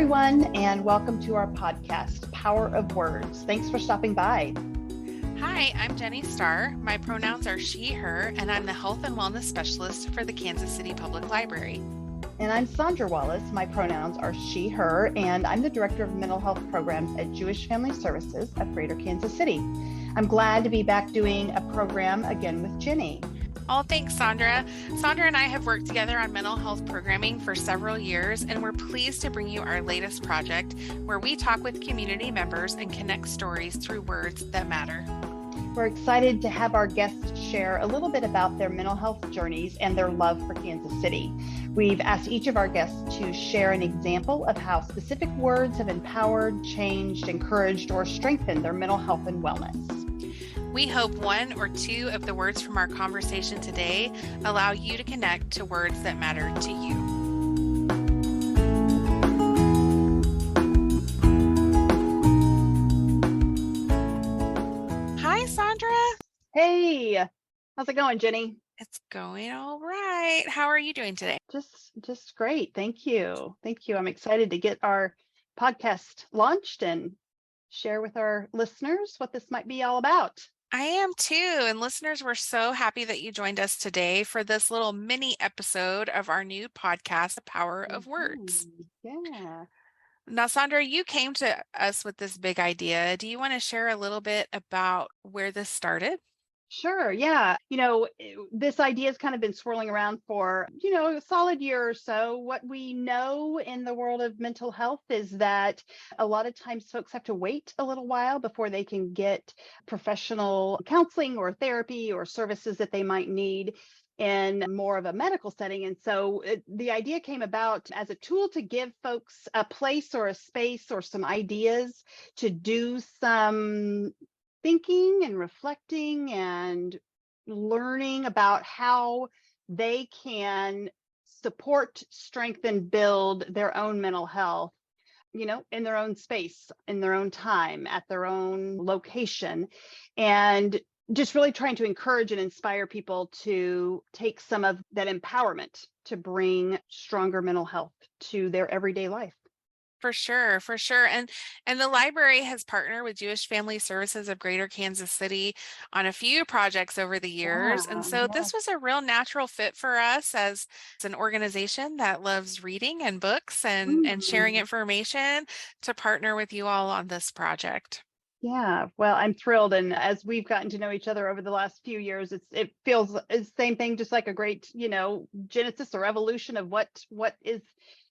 everyone, and welcome to our podcast, Power of Words. Thanks for stopping by. Hi, I'm Jenny Starr. My pronouns are she, her, and I'm the Health and Wellness Specialist for the Kansas City Public Library. And I'm Sandra Wallace. My pronouns are she, her, and I'm the Director of Mental Health Programs at Jewish Family Services of Greater Kansas City. I'm glad to be back doing a program again with Jenny. Oh, thanks, Sandra. Sandra and I have worked together on mental health programming for several years, and we're pleased to bring you our latest project where we talk with community members and connect stories through words that matter. We're excited to have our guests share a little bit about their mental health journeys and their love for Kansas City. We've asked each of our guests to share an example of how specific words have empowered, changed, encouraged, or strengthened their mental health and wellness. We hope one or two of the words from our conversation today allow you to connect to words that matter to you. Hi, Sandra. Hey, how's it going, Jenny? It's going all right. How are you doing today? Just great. Thank you. I'm excited to get our podcast launched and share with our listeners what this might be all about. I am too. And listeners, we're so happy that you joined us today for this little mini episode of our new podcast, The Power of Words. Yeah. Now, Sandra, you came to us with this big idea. Do you want to share a little bit about where this started? Sure. Yeah. This idea has kind of been swirling around for, a solid year or so. What we know in the world of mental health is that a lot of times folks have to wait a little while before they can get professional counseling or therapy or services that they might need in more of a medical setting. And so the idea came about as a tool to give folks a place or a space or some ideas to do some thinking and reflecting and learning about how they can support, strengthen, build their own mental health, in their own space, in their own time, at their own location. And just really trying to encourage and inspire people to take some of that empowerment to bring stronger mental health to their everyday life. For sure. And the library has partnered with Jewish Family Services of Greater Kansas City on a few projects over the years. And so this was a real natural fit for us as an organization that loves reading and books and sharing information to partner with you all on this project. Yeah, well, I'm thrilled. And as we've gotten to know each other over the last few years, it feels the same thing, just like a great, genesis or evolution of what is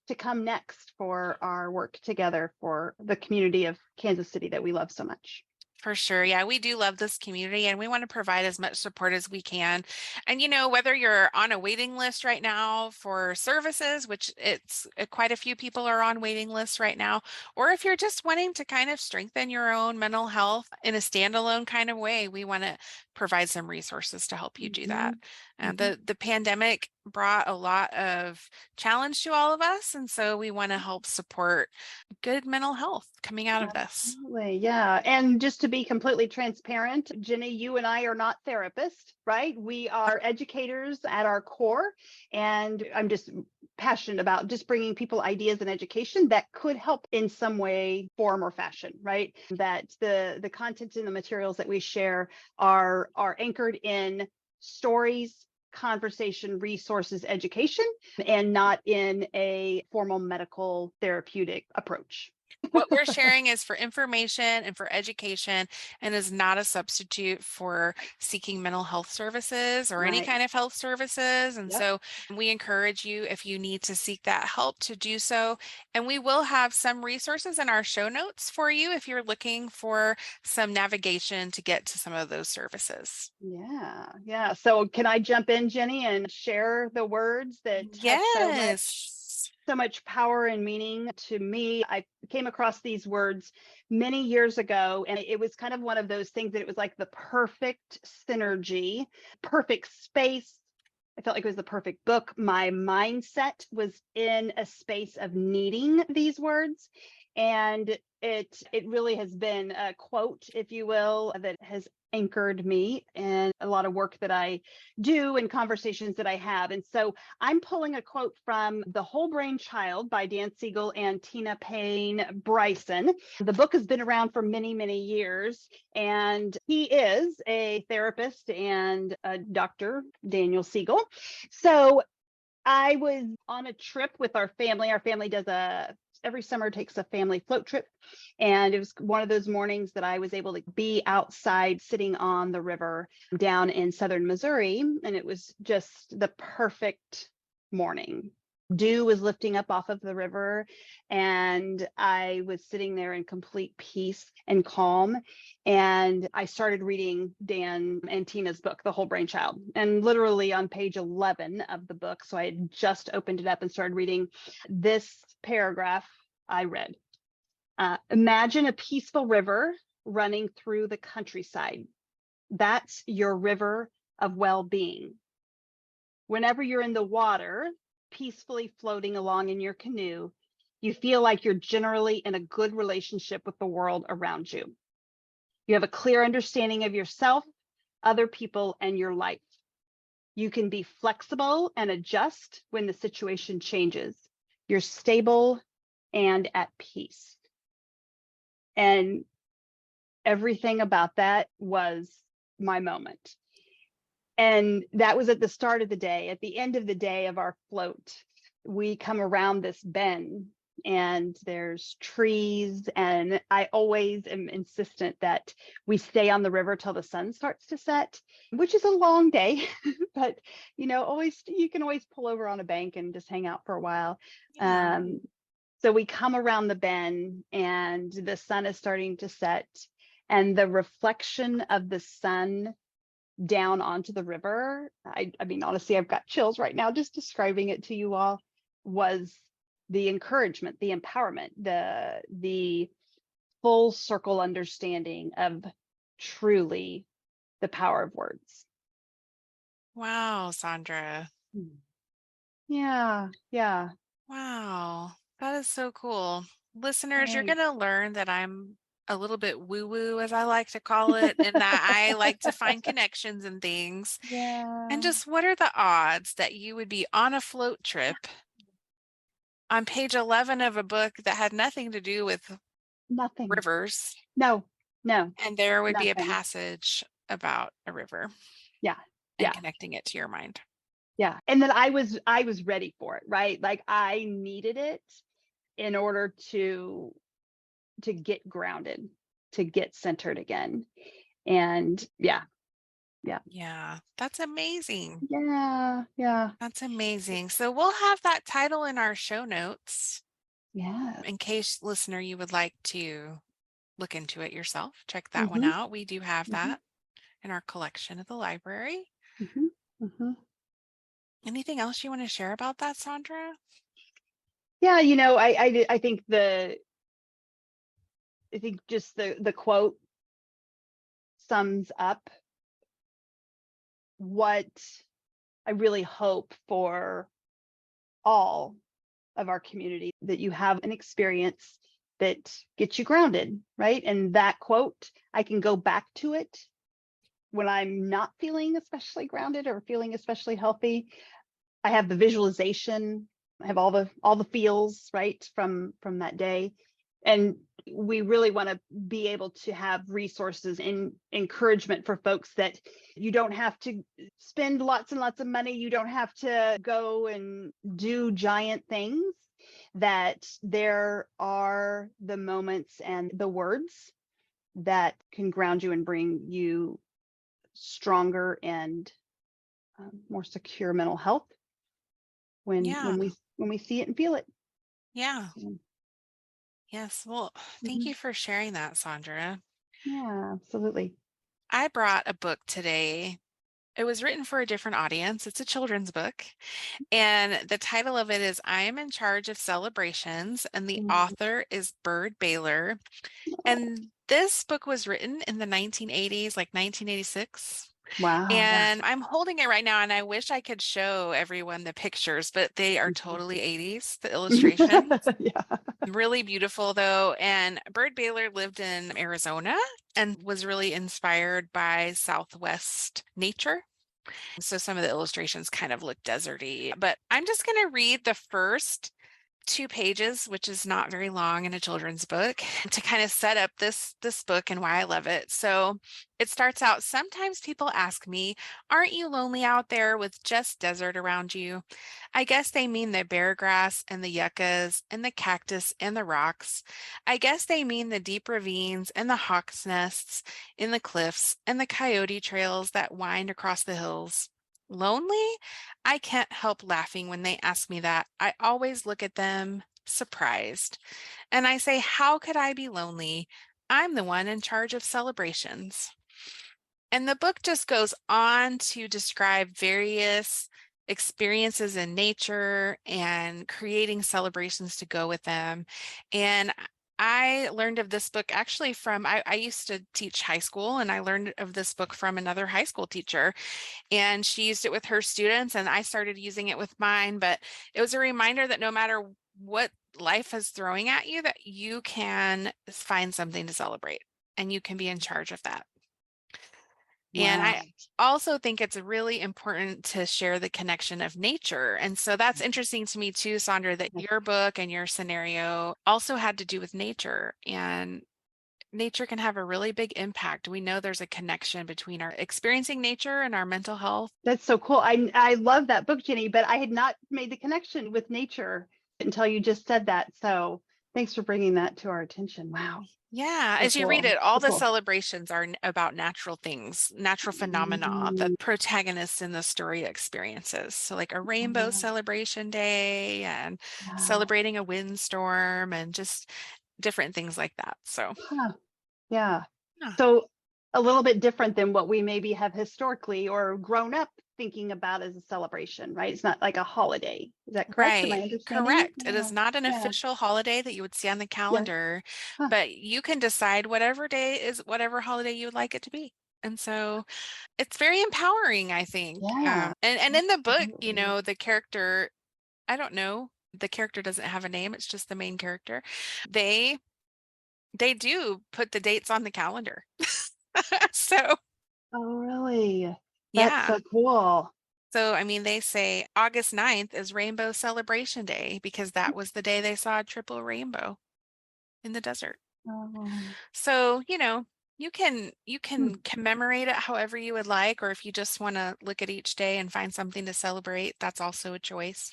to come next for our work together for the community of Kansas City that we love so much. For sure. Yeah, we do love this community and we want to provide as much support as we can. And, whether you're on a waiting list right now for services, which it's quite a few people are on waiting lists right now, or if you're just wanting to kind of strengthen your own mental health in a standalone kind of way, we want to provide some resources to help you do that. And the pandemic brought a lot of challenge to all of us. And so we want to help support good mental health coming out of this. Absolutely, yeah. And just to be completely transparent, Jenny, you and I are not therapists, right? We are educators at our core. And I'm just passionate about just bringing people ideas and education that could help in some way, form, or fashion, right? That the content and the materials that we share are anchored in stories, conversation, resources, education, and not in a formal medical therapeutic approach. What we're sharing is for information and for education and is not a substitute for seeking mental health services or any kind of health services. And so we encourage you, if you need to seek that help, to do so. And we will have some resources in our show notes for you if you're looking for some navigation to get to some of those services. Yeah. So can I jump in, Jenny, and share the words that have so much power and meaning to me? I came across these words many years ago, and it was kind of one of those things that it was like the perfect synergy, perfect space. I felt like it was the perfect book. My mindset was in a space of needing these words. And it really has been a quote, if you will, that has anchored me in a lot of work that I do and conversations that I have. And so I'm pulling a quote from The Whole Brain Child by Dan Siegel and Tina Payne Bryson. The book has been around for many, many years, and he is a therapist and a doctor, Daniel Siegel. So I was on a trip with our family. Our family does every summer takes a family float trip. And it was one of those mornings that I was able to be outside sitting on the river down in southern Missouri. And it was just the perfect morning. Dew was lifting up off of the river, and I was sitting there in complete peace and calm. And I started reading Dan and Tina's book, The Whole Brain Child, and literally on page 11 of the book. So I had just opened it up and started reading this paragraph. I read, imagine a peaceful river running through the countryside. That's your river of well-being. Whenever you're in the water, peacefully floating along in your canoe, you feel like you're generally in a good relationship with the world around you. You have a clear understanding of yourself, other people, and your life. You can be flexible and adjust when the situation changes. You're stable and at peace. And everything about that was my moment. And that was at the start of the day. At the end of the day of our float, we come around this bend and there's trees. And I always am insistent that we stay on the river till the sun starts to set, which is a long day. But, you can always pull over on a bank and just hang out for a while. Yeah. So we come around the bend and the sun is starting to set, and the reflection of the sun down onto the river, I mean, honestly, I've got chills right now just describing it to you all, was the encouragement, the empowerment, the full circle understanding of truly the power of words. Wow, Sandra. Yeah. Wow. That is so cool. Listeners, you're going Thanks. to learn that I'm a little bit woo-woo, as I like to call it, and that I like to find connections and things. And Yeah. just what are the odds that you would be on a float trip on page 11 of a book that had nothing to do with Nothing. rivers, No, and there would be a nothing. passage about a river Yeah. and Yeah. connecting it to your mind? Yeah. And then I was ready for it, right? Like I needed it in order to get grounded, to get centered again. And yeah. Yeah, that's amazing. Yeah. That's amazing. So we'll have that title in our show notes Yeah. in case, listener, you would like to look into it yourself. Check that one Mm-hmm. out. We do have Mm-hmm. that in our collection at the library. Mm-hmm. Mm-hmm. Anything else you want to share about that, Sandra? Yeah, I think just the quote sums up what I really hope for all of our community, that you have an experience that gets you grounded, right? And that quote, I can go back to it when I'm not feeling especially grounded or feeling especially healthy. I have the visualization, I have all the feels, right, from that day. And we really want to be able to have resources and encouragement for folks that you don't have to spend lots and lots of money. You don't have to go and do giant things, that there are the moments and the words that can ground you and bring you stronger and more secure mental health when Yeah. we see it and feel it. Yeah. Mm. Yes. Well, thank Mhm. you for sharing that, Sandra. Yeah, absolutely. I brought a book today. It was written for a different audience. It's a children's book. And the title of it is I Am in Charge of Celebrations. And the Mm. author is Bird Baylor. And this book was written in the 1980s, like 1986. Wow. Yeah. And I'm holding it right now, and I wish I could show everyone the pictures, but they are Mhm. totally 80s, the illustrations. Yeah. Really beautiful though. And Bird Baylor lived in Arizona and was really inspired by Southwest nature. So some of the illustrations kind of look deserty, but I'm just going to read the first 2 pages, which is not very long in a children's book, to kind of set up this book and why I love it. So it starts out, sometimes people ask me, aren't you lonely out there with just desert around you? I guess they mean the bear grass and the yuccas and the cactus and the rocks. I guess they mean the deep ravines and the hawk's nests in the cliffs and the coyote trails that wind across the hills. Lonely? I can't help laughing when they ask me that. I always look at them surprised. And I say, how could I be lonely? I'm the one in charge of celebrations. And the book just goes on to describe various experiences in nature and creating celebrations to go with them. And I learned of this book actually from, I used to teach high school, and I learned of this book from another high school teacher, and she used it with her students, and I started using it with mine. But it was a reminder that no matter what life is throwing at you, that you can find something to celebrate and you can be in charge of that. And Wow. I also think it's really important to share the connection of nature. And so that's interesting to me too, Sandra, that your book and your scenario also had to do with nature, and nature can have a really big impact. We know there's a connection between our experiencing nature and our mental health. That's so cool. I love that book, Jenny, but I had not made the connection with nature until you just said that. So thanks for bringing that to our attention. Wow. Yeah, So as you read cool. it, all So the cool. celebrations are about natural things, natural phenomena that Mm, protagonists in the story experiences. So like a rainbow wow. celebration day and Wow. celebrating a windstorm and just different things like that. So Huh. Yeah. yeah. So a little bit different than what we maybe have historically or grown up thinking about as a celebration, right? It's not like a holiday. Is that correct? Am I Right, understanding? correct. It Yeah. is not an Yeah. official holiday that you would see on the Yeah. calendar, Huh. but you can decide whatever day is whatever holiday you would like it to be. And so it's very empowering, I think. Yeah. And in the book, you Absolutely. know, the character, I don't know, the character doesn't have a name, it's just the main character. They they do put the dates on the calendar. So, Oh, really? That's yeah. so cool. So, I mean, they say August 9th is Rainbow Celebration Day because that was the day they saw a triple rainbow in the desert. Oh. So, you Hmm. can commemorate it however you would like, or if you just want to look at each day and find something to celebrate, that's also a choice,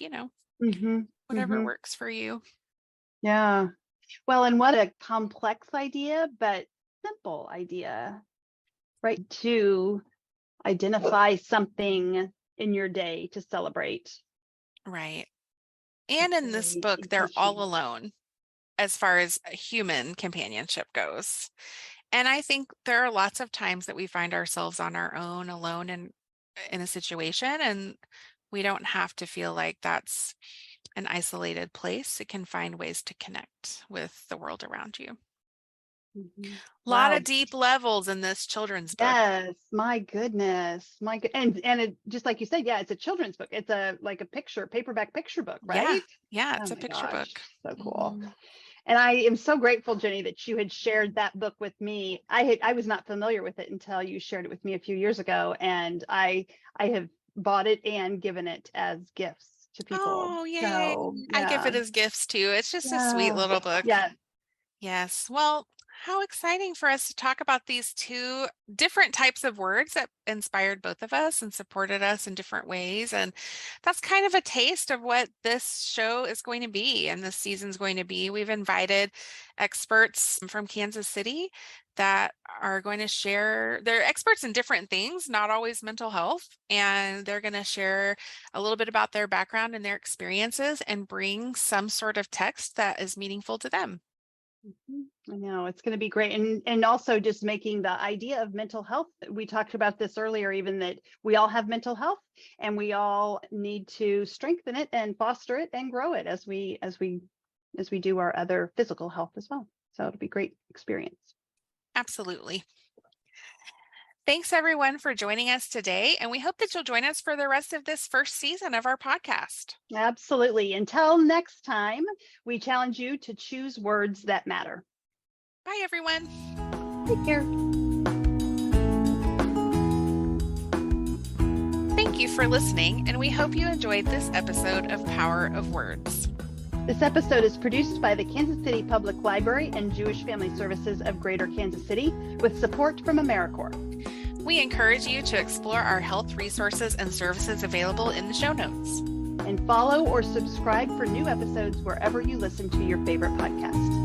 Mm-hmm. whatever Mm-hmm. works for you. Yeah. Well, and what a complex idea, but simple idea, right? To identify something in your day to celebrate. Right. And It's in this very book, they're all intentional. alone as far as human companionship goes. And I think there are lots of times that we find ourselves on our own, alone in a situation, and we don't have to feel like that's an isolated place. It can find ways to connect with the world around you. Mhm. A lot of Wow. deep levels in this children's book. Yes, my goodness. My good. And it just like you said, yeah, it's a children's book. It's a like a picture, paperback picture book, Yeah. right? Yeah, Oh it's a my picture gosh. book. So cool. Mhm. And I am so grateful, Jenny, that you had shared that book with me. I was not familiar with it until you shared it with me a few years ago, and I have bought it and given it as gifts to people. Oh, yay. So I give yeah, it as gifts too. It's just a sweet yeah, little book. yeah. Yes. Well, how exciting for us to talk about these two different types of words that inspired both of us and supported us in different ways. And that's kind of a taste of what this show is going to be and this season's going to be. We've invited experts from Kansas City that are going to share, they're experts in different things, not always mental health. And they're going to share a little bit about their background and their experiences and bring some sort of text that is meaningful to them. Mhm. I know it's going to be great. And also just making the idea of mental health. We talked about this earlier, even that we all have mental health and we all need to strengthen it and foster it and grow it as we do our other physical health as well. So it'll be a great experience. Absolutely. Thanks everyone for joining us today, and we hope that you'll join us for the rest of this first season of our podcast. Absolutely. Until next time, we challenge you to choose words that matter. Bye, everyone. Take care. Thank you for listening, and we hope you enjoyed this episode of Power of Words. This episode is produced by the Kansas City Public Library and Jewish Family Services of Greater Kansas City with support from AmeriCorps. We encourage you to explore our health resources and services available in the show notes. And follow or subscribe for new episodes wherever you listen to your favorite podcasts.